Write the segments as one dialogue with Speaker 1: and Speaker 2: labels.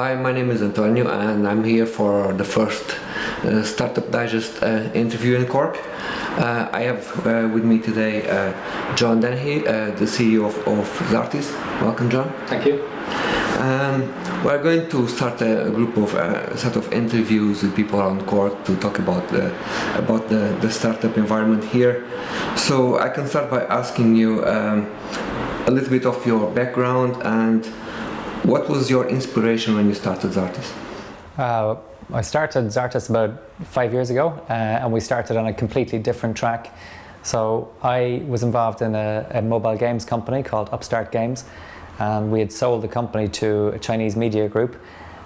Speaker 1: Hi, my name is Antonio and I'm here for the first Startup Digest interview in Cork. I have with me today John Dennehy, the CEO of Zartis. Welcome, John.
Speaker 2: Thank you.
Speaker 1: We're going to start a group of set of interviews with people around Cork to talk about the startup environment here. So I can start by asking you a little bit of your background and what was your inspiration when you started Zartis?
Speaker 2: I started Zartis about 5 years ago, and we started on a completely different track. So I was involved in a mobile games company called Upstart Games, and we had sold the company to a Chinese media group,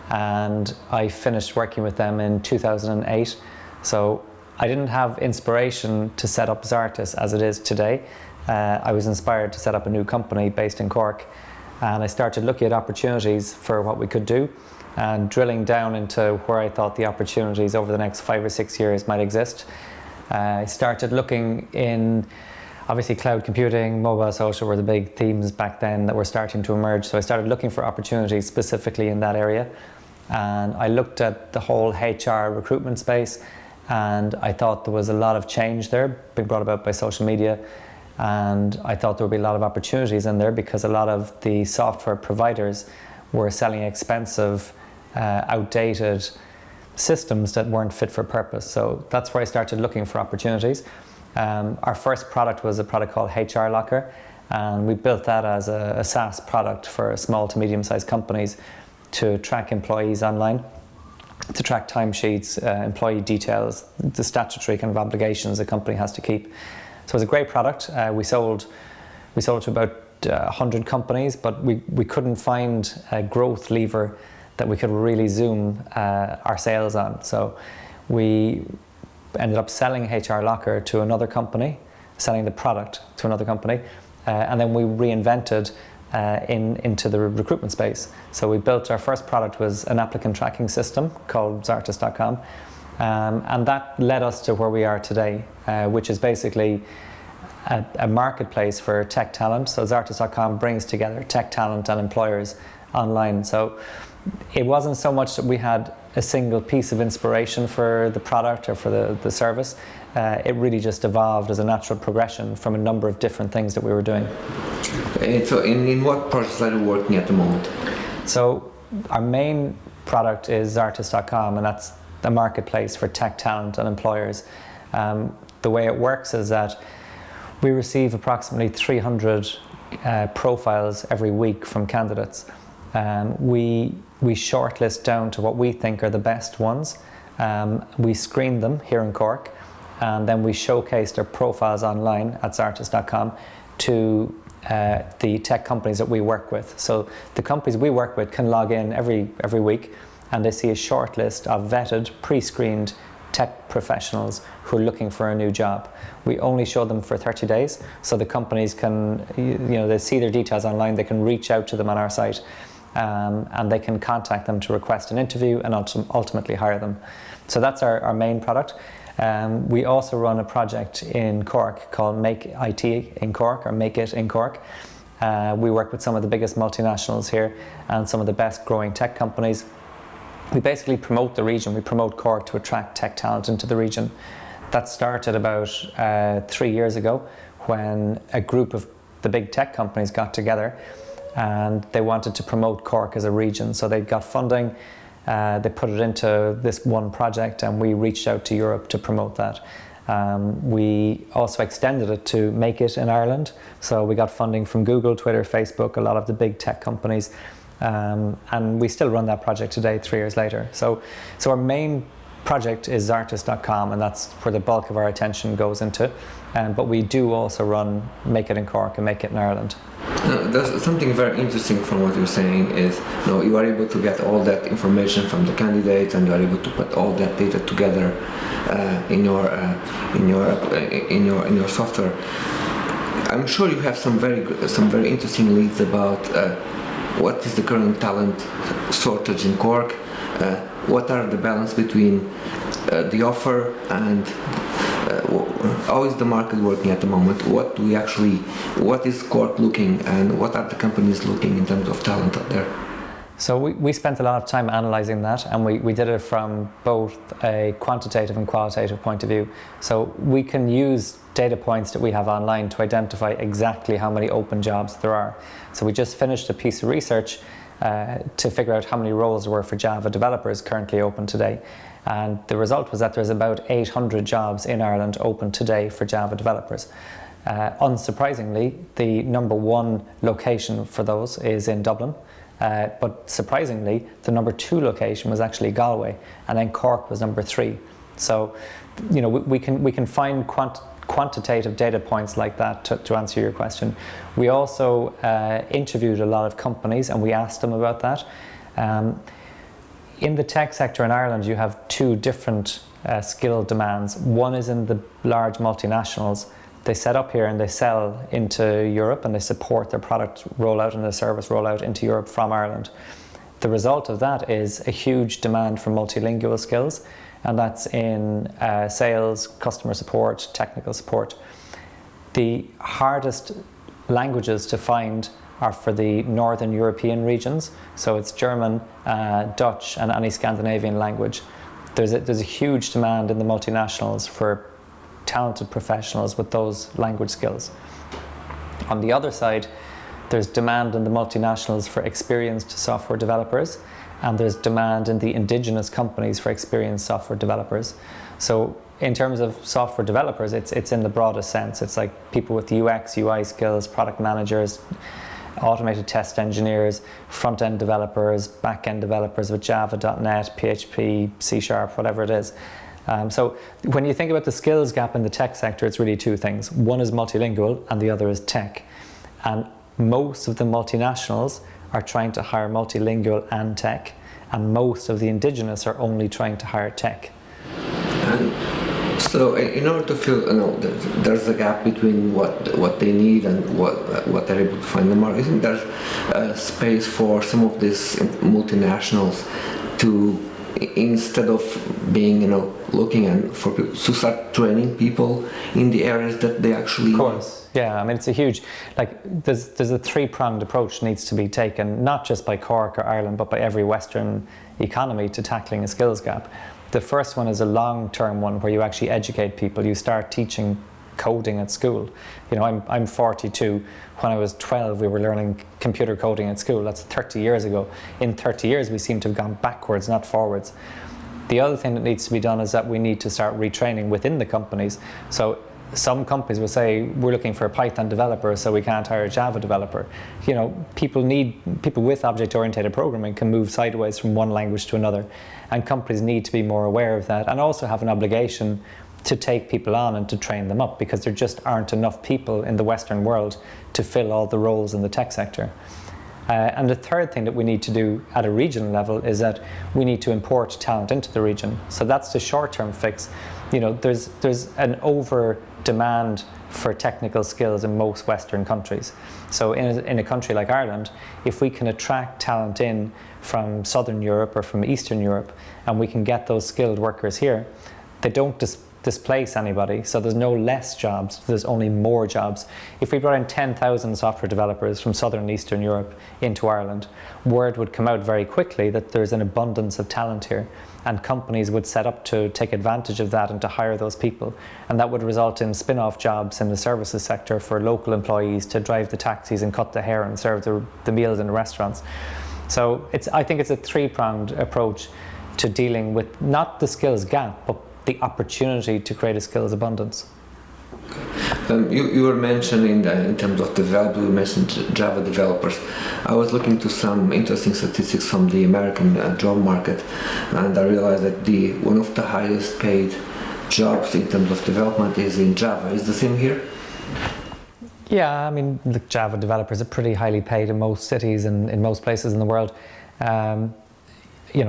Speaker 2: and I finished working with them in 2008. So I didn't have inspiration to set up Zartis as it is today. I was inspired to set up a new company based in Cork, and I started looking at opportunities for what we could do and drilling down into where I thought the opportunities over the next 5 or 6 years might exist. I started looking in, obviously cloud computing, mobile social were the big themes back then that were starting to emerge. So I started looking for opportunities specifically in that area. And I looked at the whole HR recruitment space, and I thought there was a lot of change there being brought about by social media. And I thought there would be a lot of opportunities in there because a lot of the software providers were selling expensive, outdated systems that weren't fit for purpose. So that's where I started looking for opportunities. Our first product was a product called HR Locker, and we built that as a SaaS product for small to medium-sized companies to track employees online, to track timesheets, employee details, the statutory kind of obligations a company has to keep. So it was a great product. We sold to about 100 companies, but we couldn't find a growth lever that we could really zoom our sales on. So we ended up selling HR Locker to another company, selling the product to another company, and then we reinvented into the recruitment space. So we built, our first product was an applicant tracking system called Zartis.com. And that led us to where we are today, which is basically a marketplace for tech talent. So Zartis.com brings together tech talent and employers online. So it wasn't so much that we had a single piece of inspiration for the product or for the service. It really just evolved as a natural progression from a number of different things that we were doing.
Speaker 1: And so in what projects are you working at the moment?
Speaker 2: So our main product is Zartis.com, and that's the marketplace for tech talent and employers. The way it works is that we receive approximately 300 profiles every week from candidates. We shortlist down to what we think are the best ones. We screen them here in Cork, and then we showcase their profiles online at Zartis.com to the tech companies that we work with. So the companies we work with can log in every week, and they see a short list of vetted, pre-screened tech professionals who are looking for a new job. We only show them for 30 days, so the companies can, they see their details online, they can reach out to them on our site, and they can contact them to request an interview and ultimately hire them. So that's our main product. We also run a project in Cork called Make IT in Cork, or Make It in Cork. We work with some of the biggest multinationals here and some of the best growing tech companies. We basically promote the region. We promote Cork to attract tech talent into the region. That started about 3 years ago when a group of the big tech companies got together and they wanted to promote Cork as a region. So they got funding, they put it into this one project, and we reached out to Europe to promote that. We also extended it to Make It in Ireland. So we got funding from Google, Twitter, Facebook, a lot of the big tech companies. And we still run that project today, 3 years later. So our main project is Zartis.com, and that's where the bulk of our attention goes into. But we do also run Make It in Cork and Make It in Ireland.
Speaker 1: There's something very interesting from what you're saying is, you are able to get all that information from the candidates, and you are able to put all that data together in your software. I'm sure you have some very interesting leads about what is the current talent shortage in Cork? What are the balance between the offer and how is the market working at the moment? What is Cork looking, and what are the companies looking in terms of talent out there?
Speaker 2: So we spent a lot of time analysing that, and we did it from both a quantitative and qualitative point of view. So we can use data points that we have online to identify exactly how many open jobs there are. So we just finished a piece of research to figure out how many roles there were for Java developers currently open today. And the result was that there's about 800 jobs in Ireland open today for Java developers. Unsurprisingly, the number one location for those is in Dublin. But surprisingly, the number two location was actually Galway, and then Cork was number 3. So, you know, we can find quantitative data points like that to answer your question. We also interviewed a lot of companies, and we asked them about that. In the tech sector in Ireland, you have two different skill demands. One is in the large multinationals. They set up here and they sell into Europe, and they support their product rollout and their service rollout into Europe from Ireland. The result of that is a huge demand for multilingual skills, and that's in sales, customer support, technical support. The hardest languages to find are for the Northern European regions, so it's German, Dutch, and any Scandinavian language. There's a huge demand in the multinationals for talented professionals with those language skills. On the other side, there's demand in the multinationals for experienced software developers, and there's demand in the indigenous companies for experienced software developers. So in terms of software developers, it's in the broadest sense. It's like people with UX, UI skills, product managers, automated test engineers, front-end developers, back-end developers with Java, .NET, PHP, C#, whatever it is. So when you think about the skills gap in the tech sector, it's really two things. One is multilingual and the other is tech. And most of the multinationals are trying to hire multilingual and tech, and most of the indigenous are only trying to hire tech.
Speaker 1: So in order to fill, there's a gap between what they need and what they're able to find in the market. Isn't there space for some of these multinationals to, instead of being, looking and for people to start training people in the areas that they actually
Speaker 2: Of course, yeah. I mean, it's a huge, there's a three-pronged approach needs to be taken, not just by Cork or Ireland, but by every Western economy to tackling a skills gap. The first one is a long-term one where you actually educate people. You start teaching coding at school. I'm 42. When I was 12, we were learning computer coding at school. That's 30 years ago. In 30 years, we seem to have gone backwards, not forwards. The other thing that needs to be done is that we need to start retraining within the companies. So some companies will say, we're looking for a Python developer, so we can't hire a Java developer. People with object-oriented programming can move sideways from one language to another, and companies need to be more aware of that and also have an obligation to take people on and to train them up, because there just aren't enough people in the Western world to fill all the roles in the tech sector. And the third thing that we need to do at a regional level is that we need to import talent into the region. So that's the short-term fix. There's an over demand for technical skills in most Western countries. So in a country like Ireland, if we can attract talent in from Southern Europe or from Eastern Europe, and we can get those skilled workers here, they don't displace anybody, so there's no less jobs, there's only more jobs. If we brought in 10,000 software developers from Southern and Eastern Europe into Ireland, word would come out very quickly that there's an abundance of talent here, and companies would set up to take advantage of that and to hire those people, and that would result in spin-off jobs in the services sector for local employees to drive the taxis and cut the hair and serve the meals in the restaurants. So I think it's a three-pronged approach to dealing with not the skills gap, but the opportunity to create a skills abundance.
Speaker 1: You were mentioning that in terms of developers, you mentioned Java developers. I was looking to some interesting statistics from the American job market, and I realized that one of the highest paid jobs in terms of development is in Java. Is the same here?
Speaker 2: Yeah, I mean, the Java developers are pretty highly paid in most cities and in most places in the world.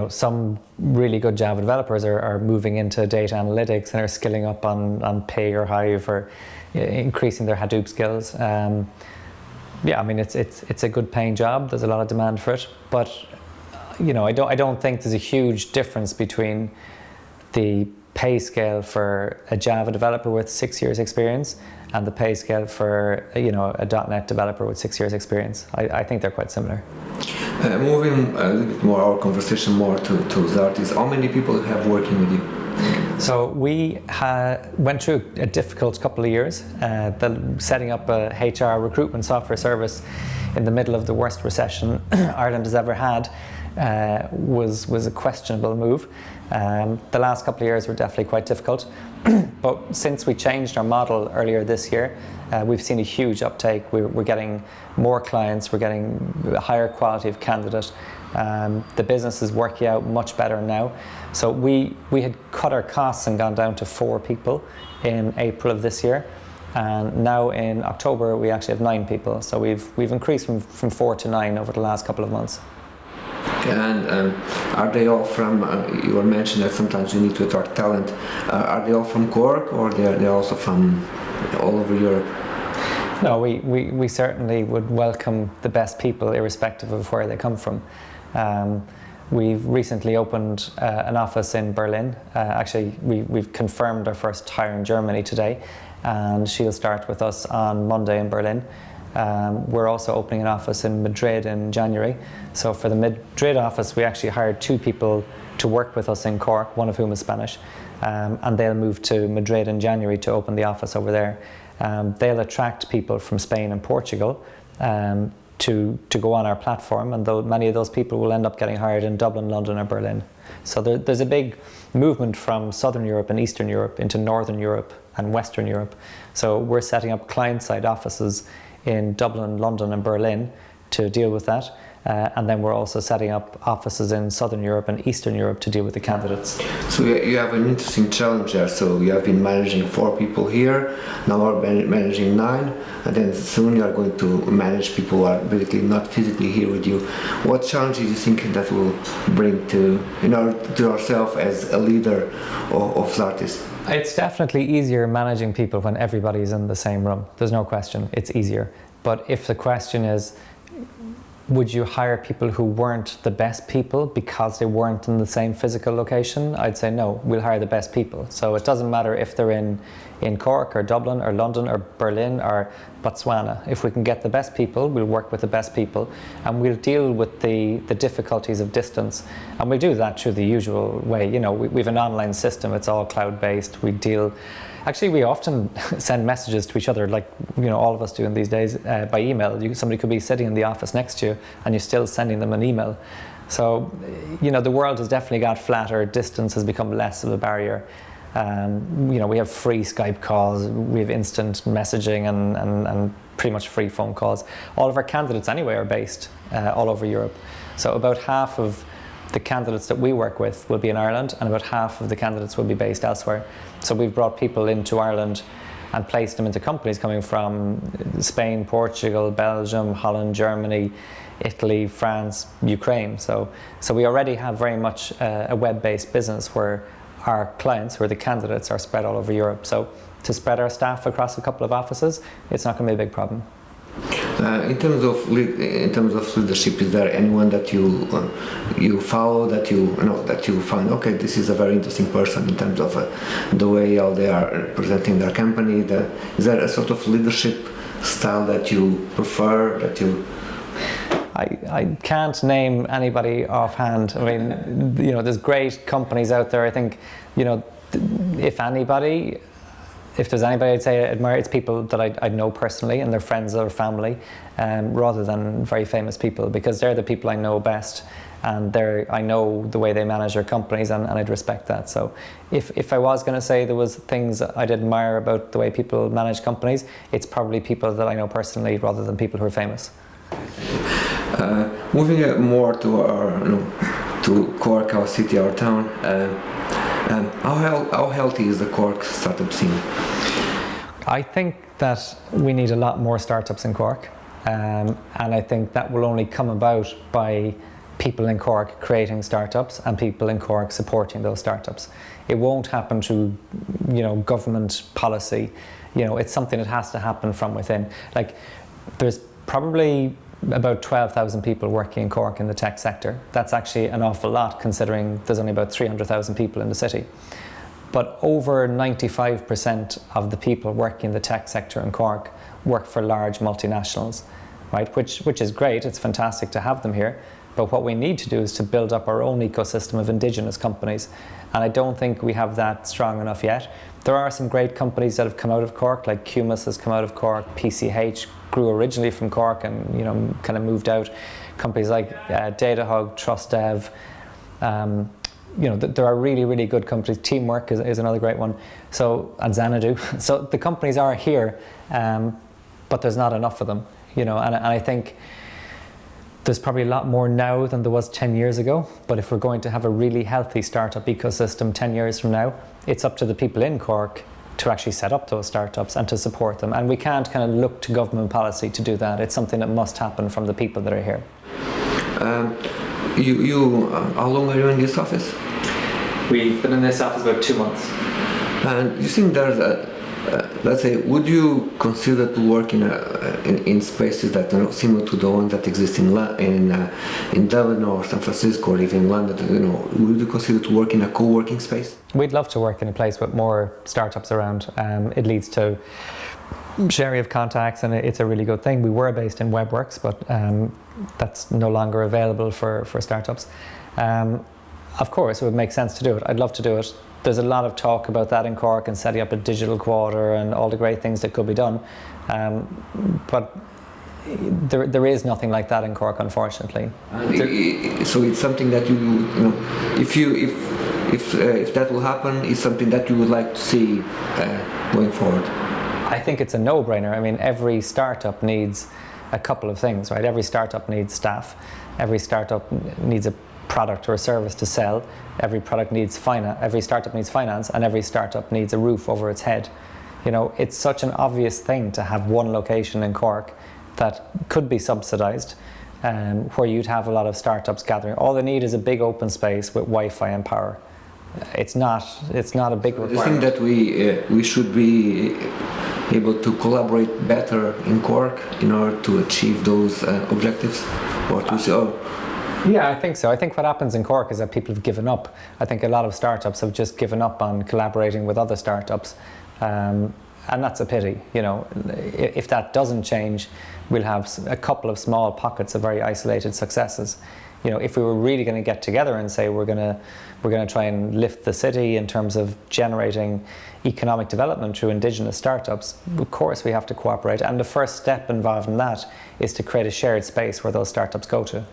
Speaker 2: Some really good Java developers are moving into data analytics and are skilling up on Pig or Hive or increasing their Hadoop skills. It's a good paying job. There's a lot of demand for it, but I don't think there's a huge difference between the pay scale for a Java developer with 6 years experience and the pay scale for a .NET developer with 6 years experience. I think they're quite similar.
Speaker 1: Moving a little bit more our conversation more to Zartis, how many people have working with you?
Speaker 2: So we went through a difficult couple of years, setting up a HR recruitment software service in the middle of the worst recession Ireland has ever had. Was a questionable move. The last couple of years were definitely quite difficult, but since we changed our model earlier this year, we've seen a huge uptake. We're getting more clients, we're getting a higher quality of candidate. The business is working out much better now. So we had cut our costs and gone down to 4 people in April of this year, and now in October we actually have 9 people. So we've increased from 4 to 9 over the last couple of months.
Speaker 1: And are they all from, you were mentioning that sometimes you need to attract talent, are they all from Cork, or they're also from all over Europe?
Speaker 2: No, we certainly would welcome the best people irrespective of where they come from. We've recently opened an office in Berlin. Actually, we've confirmed our first hire in Germany today, and she'll start with us on Monday in Berlin. We're also opening an office in Madrid in January. So for the Madrid office, we actually hired 2 people to work with us in Cork, one of whom is Spanish, and they'll move to Madrid in January to open the office over there. They'll attract people from Spain and Portugal to go on our platform, and many of those people will end up getting hired in Dublin, London or Berlin. So there's a big movement from Southern Europe and Eastern Europe into Northern Europe and Western Europe. So we're setting up client-side offices in Dublin, London and Berlin to deal with that. And then we're also setting up offices in Southern Europe and Eastern Europe to deal with the candidates.
Speaker 1: So you have an interesting challenge there. So you have been managing 4 people here, now are managing 9, and then soon you are going to manage people who are basically not physically here with you. What challenges do you think that will bring to yourself as a leader of Zartis?
Speaker 2: It's definitely easier managing people when everybody's in the same room. There's no question, it's easier. But if the question is, would you hire people who weren't the best people because they weren't in the same physical location? I'd say no, we'll hire the best people. So it doesn't matter if they're in Cork or Dublin or London or Berlin or Botswana. If we can get the best people, we'll work with the best people, and we'll deal with the difficulties of distance. And we'll do that through the usual way. We have an online system, it's all cloud-based. Actually, we often send messages to each other, like all of us do in these days, by email. Somebody could be sitting in the office next to you, and you're still sending them an email. So, the world has definitely got flatter. Distance has become less of a barrier. We have free Skype calls, we have instant messaging, and pretty much free phone calls. All of our candidates, anyway, are based all over Europe. So about half of the candidates that we work with will be in Ireland, and about half of the candidates will be based elsewhere. So we've brought people into Ireland and placed them into companies coming from Spain, Portugal, Belgium, Holland, Germany, Italy, France, Ukraine. So we already have very much a web-based business where our clients, where the candidates are spread all over Europe. So to spread our staff across a couple of offices, it's not going to be a big problem.
Speaker 1: In terms of leadership, is there anyone that you follow, that you find, okay, this is a very interesting person in terms of the way how they are presenting their company? Is there a sort of leadership style that you prefer?
Speaker 2: I can't name anybody offhand. I mean, there's great companies out there. I think, if there's anybody I'd say I admire, it's people that I know personally and their friends or family, rather than very famous people, because they're the people I know best, and I know the way they manage their companies, and I'd respect that. So if I was going to say there was things I'd admire about the way people manage companies, it's probably people that I know personally rather than people who are famous.
Speaker 1: Moving more to to Cork, our city, our town. How healthy is the Cork startup scene?
Speaker 2: I think that we need a lot more startups in Cork, and I think that will only come about by people in Cork creating startups and people in Cork supporting those startups. It won't happen through government policy. It's something that has to happen from within. Like, there's probably about 12,000 people working in Cork in the tech sector. That's actually an awful lot considering there's only about 300,000 people in the city. But over 95% of the people working in the tech sector in Cork work for large multinationals, right? Which is great, it's fantastic to have them here. But what we need to do is to build up our own ecosystem of indigenous companies. And I don't think we have that strong enough yet. There are some great companies that have come out of Cork, like Cumis has come out of Cork, PCH grew originally from Cork and kind of moved out. Companies like DataHug, TrustDev, there are really, really good companies. Teamwork is another great one. And Xanadu. So the companies are here, but there's not enough of them. And I think there's probably a lot more now than there was 10 years ago. But if we're going to have a really healthy startup ecosystem 10 years from now, it's up to the people in Cork to actually set up those startups and to support them. And we can't kind of look to government policy to do that. It's something that must happen from the people that are here.
Speaker 1: How long are you in this office?
Speaker 2: We've been in this office about 2 months.
Speaker 1: And you think there's let's say, would you consider to work in spaces that are similar to the ones that exist in Dublin or San Francisco or even in London? Would you consider to work in a co-working space?
Speaker 2: We'd love to work in a place with more startups around. It leads to sharing of contacts, and it's a really good thing. We were based in WebWorks, but that's no longer available for startups. Of course, it would make sense to do it. I'd love to do it. There's a lot of talk about that in Cork and setting up a digital quarter and all the great things that could be done. But there is nothing like that in Cork, unfortunately.
Speaker 1: So it's something that if that will happen, it's something that you would like to see going forward.
Speaker 2: I think it's a no-brainer. I mean, every startup needs a couple of things, right? Every startup needs staff. Every startup needs a product or a service to sell. Every product needs finance. Every startup needs finance, and every startup needs a roof over its head. It's such an obvious thing to have one location in Cork that could be subsidised, where you'd have a lot of startups gathering. All they need is a big open space with Wi-Fi and power. It's not a big requirement.
Speaker 1: Do you think that we should be able to collaborate better in Cork in order to achieve those objectives, or to say,
Speaker 2: Yeah, I think so. I think what happens in Cork is that people have given up. I think a lot of startups have just given up on collaborating with other startups, and that's a pity. If that doesn't change, we'll have a couple of small pockets of very isolated successes. If we were really going to get together and say we're going to try and lift the city in terms of generating economic development through indigenous startups, of course we have to cooperate. And the first step involved in that is to create a shared space where those startups go to.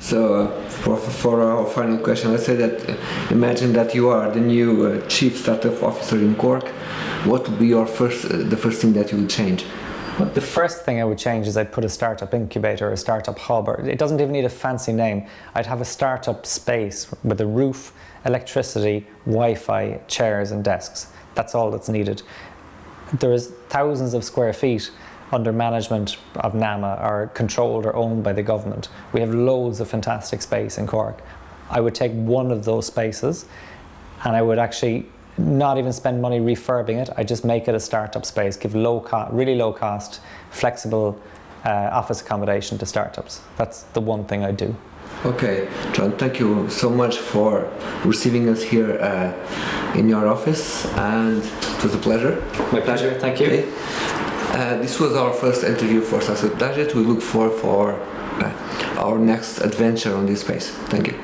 Speaker 1: So for our final question, let's say that imagine that you are the new chief startup officer in Cork. What would be the first thing that you would change?
Speaker 2: Well, the first thing I would change is I'd put a startup incubator, a startup hub, or it doesn't even need a fancy name. I'd have a startup space with a roof, electricity, Wi-Fi, chairs and desks. That's all that's needed. There is thousands of square feet under management of NAMA are controlled or owned by the government. We have loads of fantastic space in Cork. I would take one of those spaces and I would actually not even spend money refurbing it. I just make it a startup space, give really low cost, flexible office accommodation to startups. That's the one thing I do.
Speaker 1: Okay, John, thank you so much for receiving us here in your office, and it was a pleasure.
Speaker 2: My pleasure, thank you.
Speaker 1: Okay. This was our first interview for Startup Budget. We look forward for our next adventure on this space. Thank you.